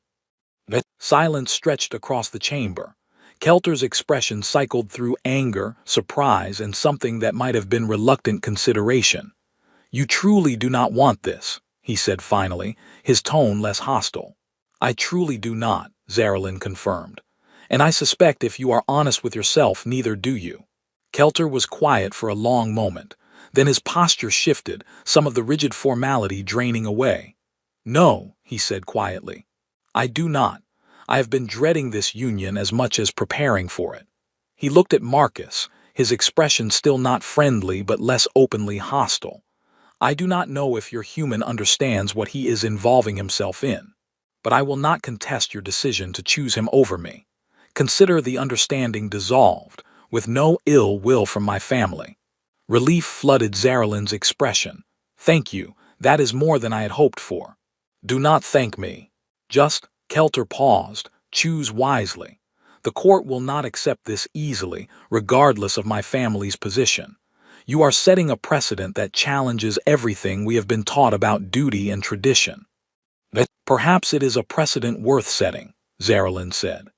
Silence stretched across the chamber. Kelter's expression cycled through anger, surprise, and something that might have been reluctant consideration. "You truly do not want this," he said finally, his tone less hostile. "I truly do not," Zarelin confirmed. "And I suspect if you are honest with yourself, neither do you." Kelter was quiet for a long moment. Then his posture shifted, some of the rigid formality draining away. "No," he said quietly. "I do not. I have been dreading this union as much as preparing for it." He looked at Marcus, his expression still not friendly but less openly hostile. "I do not know if your human understands what he is involving himself in, but I will not contest your decision to choose him over me. Consider the understanding dissolved, with no ill will from my family." Relief flooded Zarelin's expression. "Thank you, that is more than I had hoped for." "Do not thank me. Just," Kelter paused, "choose wisely. The court will not accept this easily, regardless of my family's position. You are setting a precedent that challenges everything we have been taught about duty and tradition." "Perhaps it is a precedent worth setting," Zarelin said.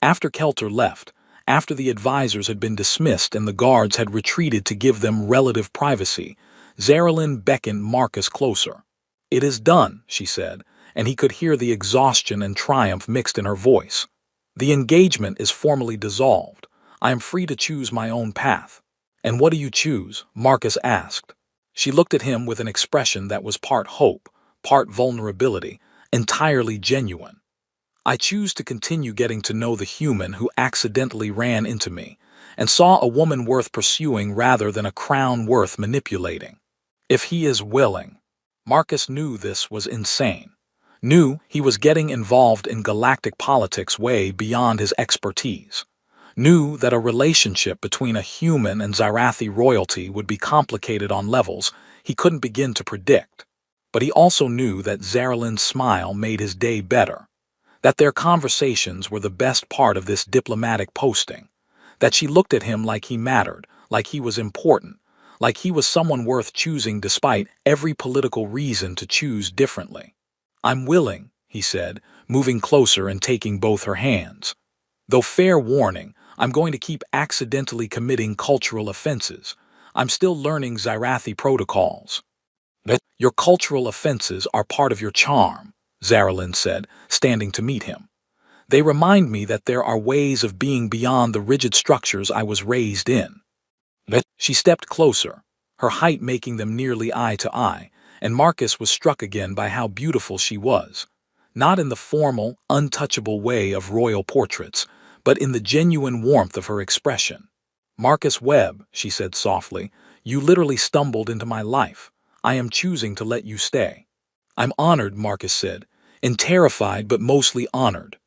After Kelter left, after the advisors had been dismissed and the guards had retreated to give them relative privacy, Zarelin beckoned Marcus closer. "It is done," she said, and he could hear the exhaustion and triumph mixed in her voice. "The engagement is formally dissolved. I am free to choose my own path." "And what do you choose?" Marcus asked. She looked at him with an expression that was part hope, part vulnerability, entirely genuine. "I choose to continue getting to know the human who accidentally ran into me and saw a woman worth pursuing rather than a crown worth manipulating. If he is willing." Marcus knew this was insane. Knew he was getting involved in galactic politics way beyond his expertise. Knew that a relationship between a human and Zyrathi royalty would be complicated on levels he couldn't begin to predict. But he also knew that Zarelin's smile made his day better. That their conversations were the best part of this diplomatic posting. That she looked at him like he mattered, like he was important, like he was someone worth choosing despite every political reason to choose differently. "I'm willing," he said, moving closer and taking both her hands. "Though fair warning, I'm going to keep accidentally committing cultural offenses. I'm still learning Zyrathi protocols." "Your cultural offenses are part of your charm," Zarelin said, standing to meet him. "They remind me that there are ways of being beyond the rigid structures I was raised in." She stepped closer, her height making them nearly eye to eye, and Marcus was struck again by how beautiful she was. Not in the formal, untouchable way of royal portraits, but in the genuine warmth of her expression. "Marcus Webb," she said softly, "you literally stumbled into my life. I am choosing to let you stay." "I'm honored," Marcus said, and terrified but mostly honored.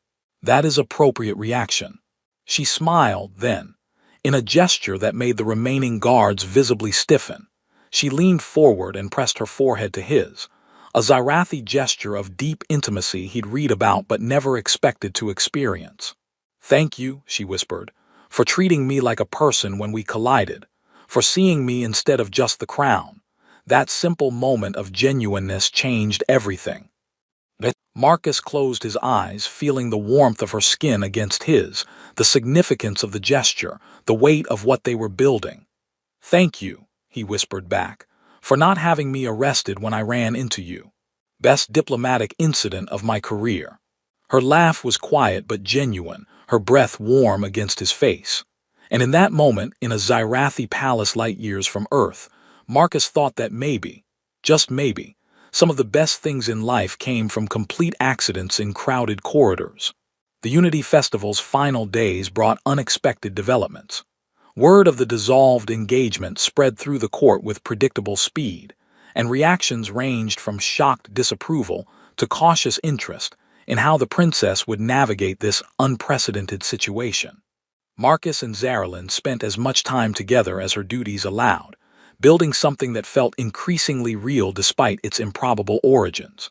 "That is appropriate reaction." She smiled then, in a gesture that made the remaining guards visibly stiffen. She leaned forward and pressed her forehead to his, a Zyrathi gesture of deep intimacy he'd read about but never expected to experience. "Thank you," she whispered, "for treating me like a person when we collided, for seeing me instead of just the crown. That simple moment of genuineness changed everything." Marcus closed his eyes, feeling the warmth of her skin against his, the significance of the gesture, the weight of what they were building. "Thank you," he whispered back, "for not having me arrested when I ran into you. Best diplomatic incident of my career." Her laugh was quiet but genuine, her breath warm against his face. And in that moment, in a Zyrathi palace light years from Earth, Marcus thought that maybe, just maybe, some of the best things in life came from complete accidents in crowded corridors. The Unity Festival's final days brought unexpected developments. Word of the dissolved engagement spread through the court with predictable speed, and reactions ranged from shocked disapproval to cautious interest in how the princess would navigate this unprecedented situation. Marcus and Zarelin spent as much time together as her duties allowed, building something that felt increasingly real despite its improbable origins.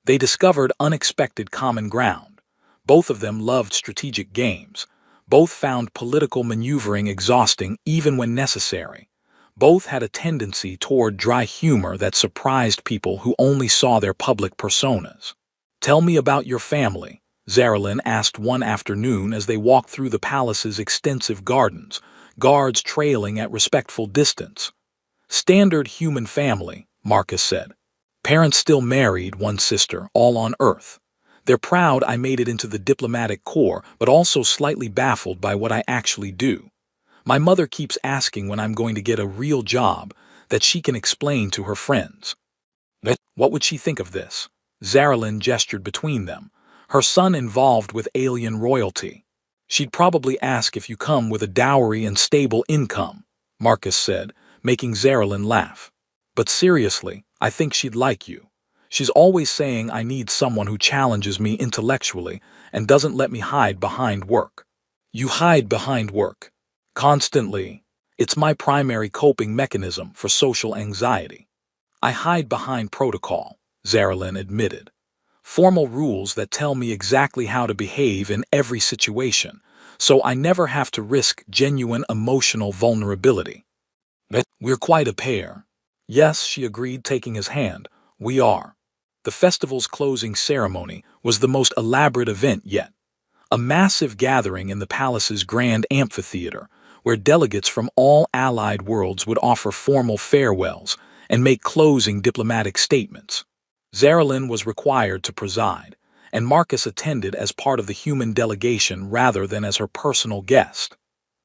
They discovered unexpected common ground. Both of them loved strategic games. Both found political maneuvering exhausting even when necessary. Both had a tendency toward dry humor that surprised people who only saw their public personas. "Tell me about your family," Zarelin asked one afternoon as they walked through the palace's extensive gardens, guards trailing at respectful distance. "Standard human family," Marcus said. "Parents still married, one sister, all on Earth. They're proud I made it into the diplomatic corps, but also slightly baffled by what I actually do. My mother keeps asking when I'm going to get a real job that she can explain to her friends." What would she think of this? Zarelin gestured between them, her son involved with alien royalty. "She'd probably ask if you come with a dowry and stable income," Marcus said, making Zarelin laugh. "But seriously, I think she'd like you. She's always saying I need someone who challenges me intellectually and doesn't let me hide behind work." "You hide behind work." "Constantly. It's my primary coping mechanism for social anxiety." "I hide behind protocol," Zarelin admitted. "Formal rules that tell me exactly how to behave in every situation, so I never have to risk genuine emotional vulnerability." "We're quite a pair." "Yes," she agreed, taking his hand, "we are." The festival's closing ceremony was the most elaborate event yet. A massive gathering in the palace's grand amphitheater, where delegates from all allied worlds would offer formal farewells and make closing diplomatic statements. Zarelin was required to preside, and Marcus attended as part of the human delegation rather than as her personal guest.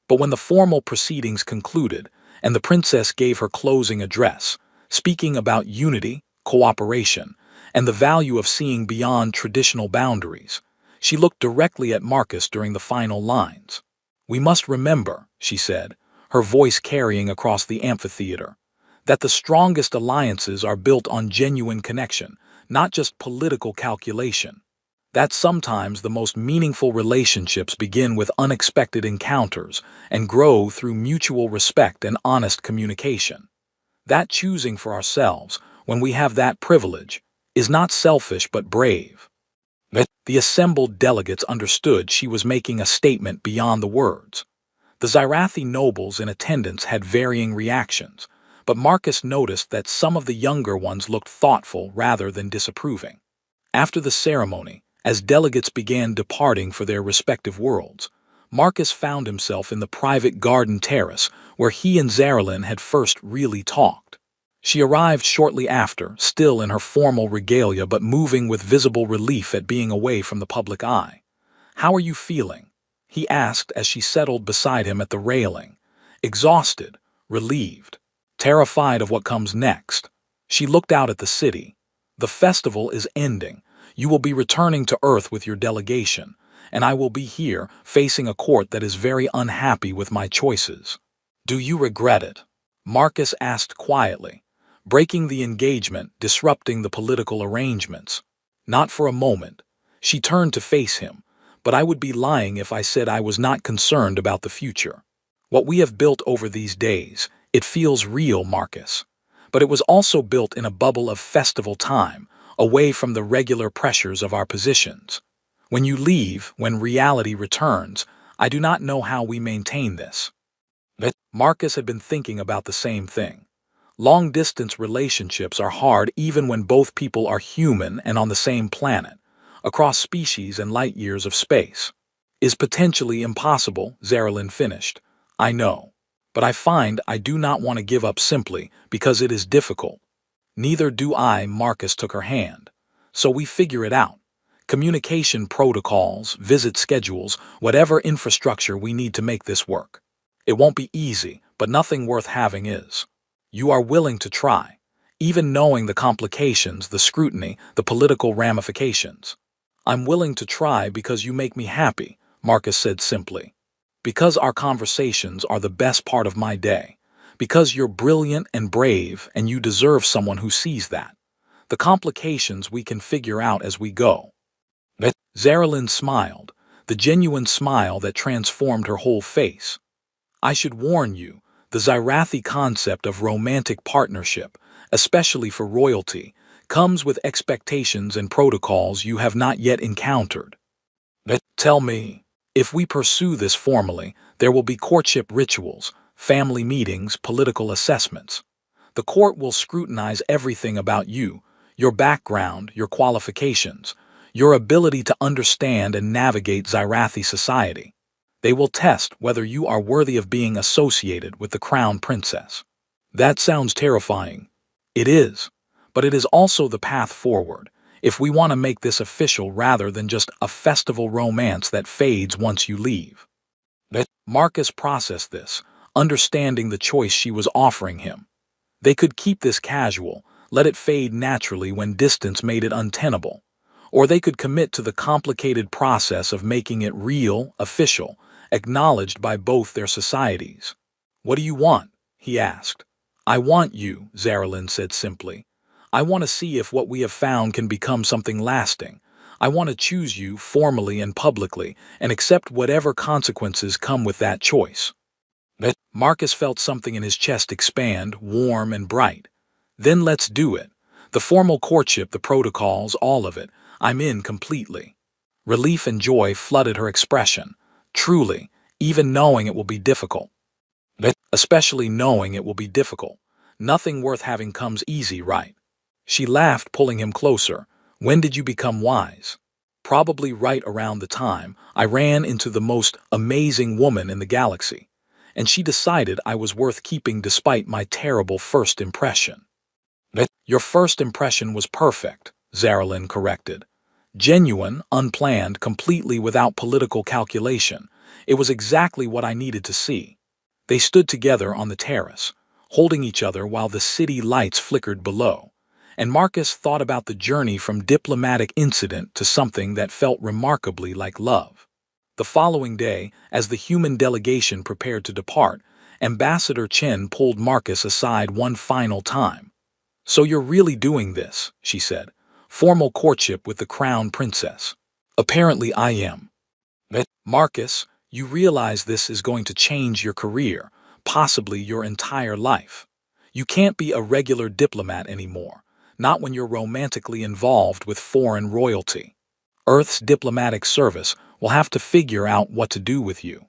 But when the formal proceedings concluded and the princess gave her closing address, speaking about unity, cooperation, and the value of seeing beyond traditional boundaries, she looked directly at Marcus during the final lines. "We must remember," she said, her voice carrying across the amphitheater, "that the strongest alliances are built on genuine connection, not just political calculation. That sometimes the most meaningful relationships begin with unexpected encounters and grow through mutual respect and honest communication. That choosing for ourselves, when we have that privilege, is not selfish but brave." The assembled delegates understood she was making a statement beyond the words. The Zyrathi nobles in attendance had varying reactions, but Marcus noticed that some of the younger ones looked thoughtful rather than disapproving. After the ceremony, as delegates began departing for their respective worlds, Marcus found himself in the private garden terrace where he and Zarelin had first really talked. She arrived shortly after, still in her formal regalia but moving with visible relief at being away from the public eye. "How are you feeling?" he asked as she settled beside him at the railing. "Exhausted, relieved, terrified of what comes next." She looked out at the city. "The festival is ending. You will be returning to Earth with your delegation, and I will be here, facing a court that is very unhappy with my choices." "Do you regret it?" Marcus asked quietly, breaking the engagement, disrupting the political arrangements. "Not for a moment." She turned to face him, "But I would be lying if I said I was not concerned about the future. What we have built over these days, it feels real, Marcus. But it was also built in a bubble of festival time, away from the regular pressures of our positions. When you leave, when reality returns, I do not know how we maintain this." Marcus had been thinking about the same thing. Long-distance relationships are hard even when both people are human and on the same planet, across species and light years of space. "Is potentially impossible," Zarelin finished. "I know. But I find I do not want to give up simply because it is difficult." "Neither do I," Marcus took her hand. "So we figure it out. Communication protocols, visit schedules, whatever infrastructure we need to make this work. It won't be easy, but nothing worth having is. You are willing to try, even knowing the complications, the scrutiny, the political ramifications." "I'm willing to try because you make me happy," Marcus said simply. "Because our conversations are the best part of my day. Because you're brilliant and brave and you deserve someone who sees that. The complications we can figure out as we go." Zarelin smiled, the genuine smile that transformed her whole face. "I should warn you, the Zyrathi concept of romantic partnership, especially for royalty, comes with expectations and protocols you have not yet encountered. Tell me, if we pursue this formally, there will be courtship rituals, family meetings, political assessments. The court will scrutinize everything about you, your background, your qualifications, your ability to understand and navigate Zyrathi society. They will test whether you are worthy of being associated with the crown princess." "That sounds terrifying." "It is, but it is also the path forward, if we want to make this official rather than just a festival romance that fades once you leave." Marcus processed this, understanding the choice she was offering him. They could keep this casual, let it fade naturally when distance made it untenable, or they could commit to the complicated process of making it real, official, acknowledged by both their societies. "What do you want?" he asked. "I want you," Zarelin said simply. "I want to see if what we have found can become something lasting. I want to choose you formally and publicly and accept whatever consequences come with that choice." Marcus felt something in his chest expand, warm and bright. "Then let's do it. The formal courtship, the protocols, all of it. I'm in completely." Relief and joy flooded her expression. "Truly, even knowing it will be difficult." "Especially knowing it will be difficult. Nothing worth having comes easy, right?" She laughed, pulling him closer. "When did you become wise?" Probably right around the time I ran into the most amazing woman in the galaxy, and she decided I was worth keeping despite my terrible first impression. Your first impression was perfect, Zaralyn corrected. Genuine, unplanned, completely without political calculation. It was exactly what I needed to see. They stood together on the terrace, holding each other while the city lights flickered below. And Marcus thought about the journey from diplomatic incident to something that felt remarkably like love. The following day, as the human delegation prepared to depart, Ambassador Chen pulled Marcus aside one final time. "So you're really doing this," she said. "Formal courtship with the crown princess." "Apparently I am." "Marcus, you realize this is going to change your career, possibly your entire life. You can't be a regular diplomat anymore, not when you're romantically involved with foreign royalty. Earth's diplomatic service will have to figure out what to do with you."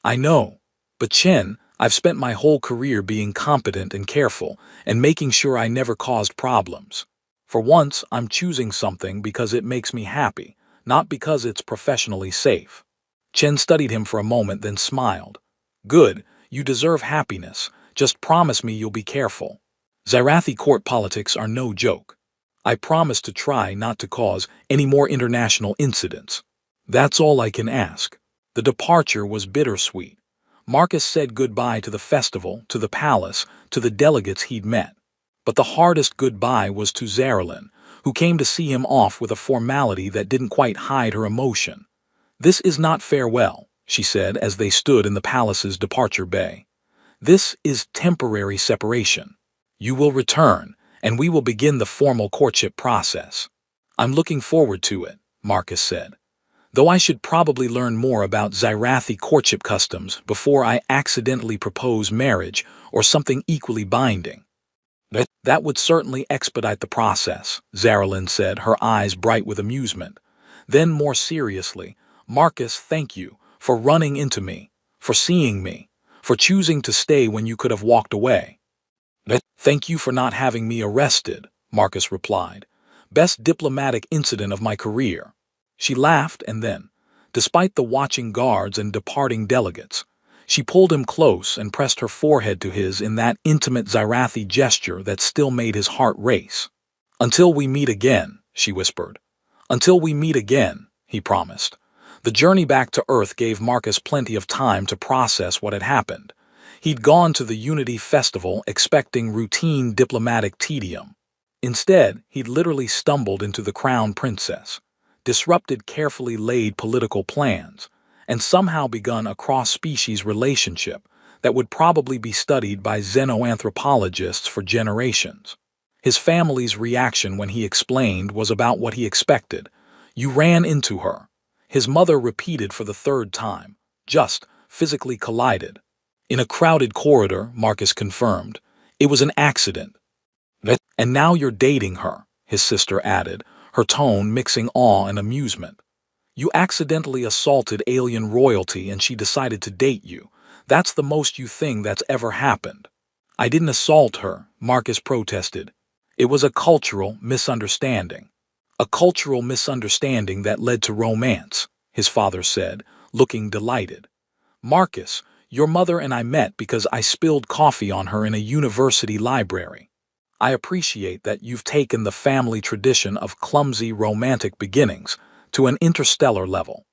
"I know, but Chen, I've spent my whole career being competent and careful and making sure I never caused problems. For once, I'm choosing something because it makes me happy, not because it's professionally safe." Chen studied him for a moment, then smiled. "Good, you deserve happiness. Just promise me you'll be careful. Zyrathi court politics are no joke. I promise to try not to cause any more international incidents." "That's all I can ask." The departure was bittersweet. Marcus said goodbye to the festival, to the palace, to the delegates he'd met. But the hardest goodbye was to Zaralyn, who came to see him off with a formality that didn't quite hide her emotion. "This is not farewell," she said as they stood in the palace's departure bay. "This is temporary separation. You will return, and we will begin the formal courtship process." "I'm looking forward to it," Marcus said. "Though I should probably learn more about Zyrathi courtship customs before I accidentally propose marriage or something equally binding." "That would certainly expedite the process," Zaralyn said, her eyes bright with amusement. Then more seriously, "Marcus, thank you for running into me, for seeing me, for choosing to stay when you could have walked away." "Thank you for not having me arrested," Marcus replied. "Best diplomatic incident of my career." She laughed and then, despite the watching guards and departing delegates, she pulled him close and pressed her forehead to his in that intimate Zyrathi gesture that still made his heart race. "Until we meet again," she whispered. "Until we meet again," he promised. The journey back to Earth gave Marcus plenty of time to process what had happened. He'd gone to the Unity Festival expecting routine diplomatic tedium. Instead, he'd literally stumbled into the Crown Princess, disrupted carefully laid political plans, and somehow begun a cross-species relationship that would probably be studied by xenoanthropologists for generations. His family's reaction when he explained was about what he expected. "You ran into her." His mother repeated for the third time, "Just physically collided." "In a crowded corridor," Marcus confirmed. "It was an accident." "And now you're dating her," his sister added, her tone mixing awe and amusement. "You accidentally assaulted alien royalty and she decided to date you. That's the most you thing that's ever happened." "I didn't assault her," Marcus protested. "It was a cultural misunderstanding." "A cultural misunderstanding that led to romance," his father said, looking delighted. "Marcus, your mother and I met because I spilled coffee on her in a university library. I appreciate that you've taken the family tradition of clumsy romantic beginnings to an interstellar level."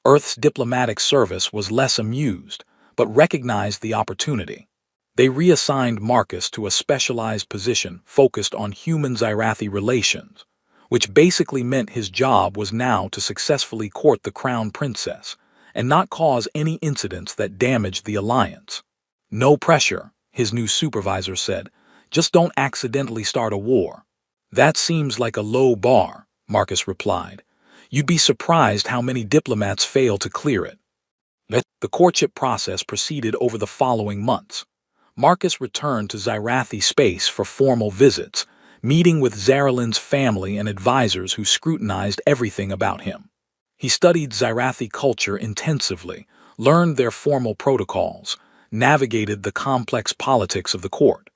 Earth's diplomatic service was less amused, but recognized the opportunity. They reassigned Marcus to a specialized position focused on human Zyrathi relations, which basically meant his job was now to successfully court the crown princess and not cause any incidents that damaged the alliance. "No pressure," his new supervisor said. "Just don't accidentally start a war." "That seems like a low bar," Marcus replied. "You'd be surprised how many diplomats fail to clear it." The courtship process proceeded over the following months. Marcus returned to Zyrathi space for formal visits, meeting with Zaralyn's family and advisors who scrutinized everything about him. He studied Zyrathi culture intensively, learned their formal protocols, navigated the complex politics of the court.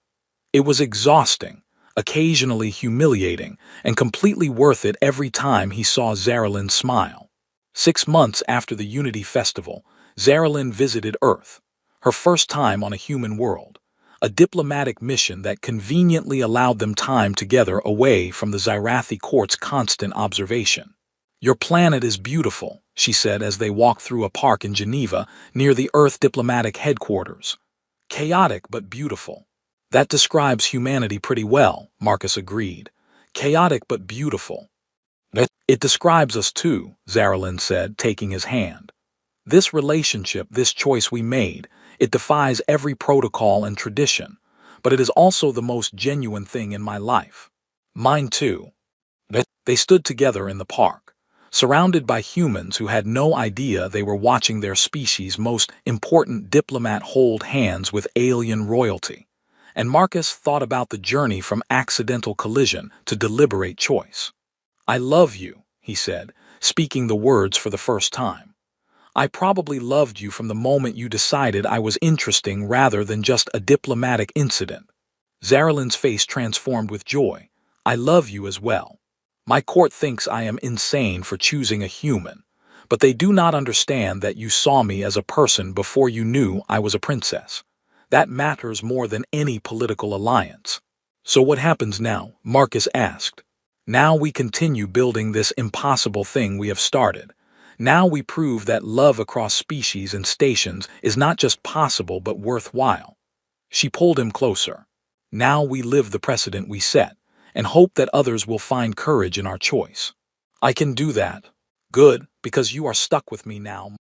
It was exhausting, occasionally humiliating, and completely worth it every time he saw Zaralyn smile. 6 months after the Unity Festival, Zaralyn visited Earth, her first time on a human world, a diplomatic mission that conveniently allowed them time together away from the Zyrathi court's constant observation. "Your planet is beautiful," she said as they walked through a park in Geneva near the Earth diplomatic headquarters. "Chaotic but beautiful." "That describes humanity pretty well," Marcus agreed. "Chaotic but beautiful." "It describes us too," Zaralyn said, taking his hand. "This relationship, this choice we made, it defies every protocol and tradition, but it is also the most genuine thing in my life." "Mine too." They stood together in the park, surrounded by humans who had no idea they were watching their species' most important diplomat hold hands with alien royalty. And Marcus thought about the journey from accidental collision to deliberate choice. "I love you," he said, speaking the words for the first time. "I probably loved you from the moment you decided I was interesting rather than just a diplomatic incident." Zaralyn's face transformed with joy. "I love you as well. My court thinks I am insane for choosing a human, but they do not understand that you saw me as a person before you knew I was a princess. That matters more than any political alliance." "So what happens now?" Marcus asked. "Now we continue building this impossible thing we have started. Now we prove that love across species and stations is not just possible but worthwhile." She pulled him closer. "Now we live the precedent we set, and hope that others will find courage in our choice." "I can do that." "Good, because you are stuck with me now."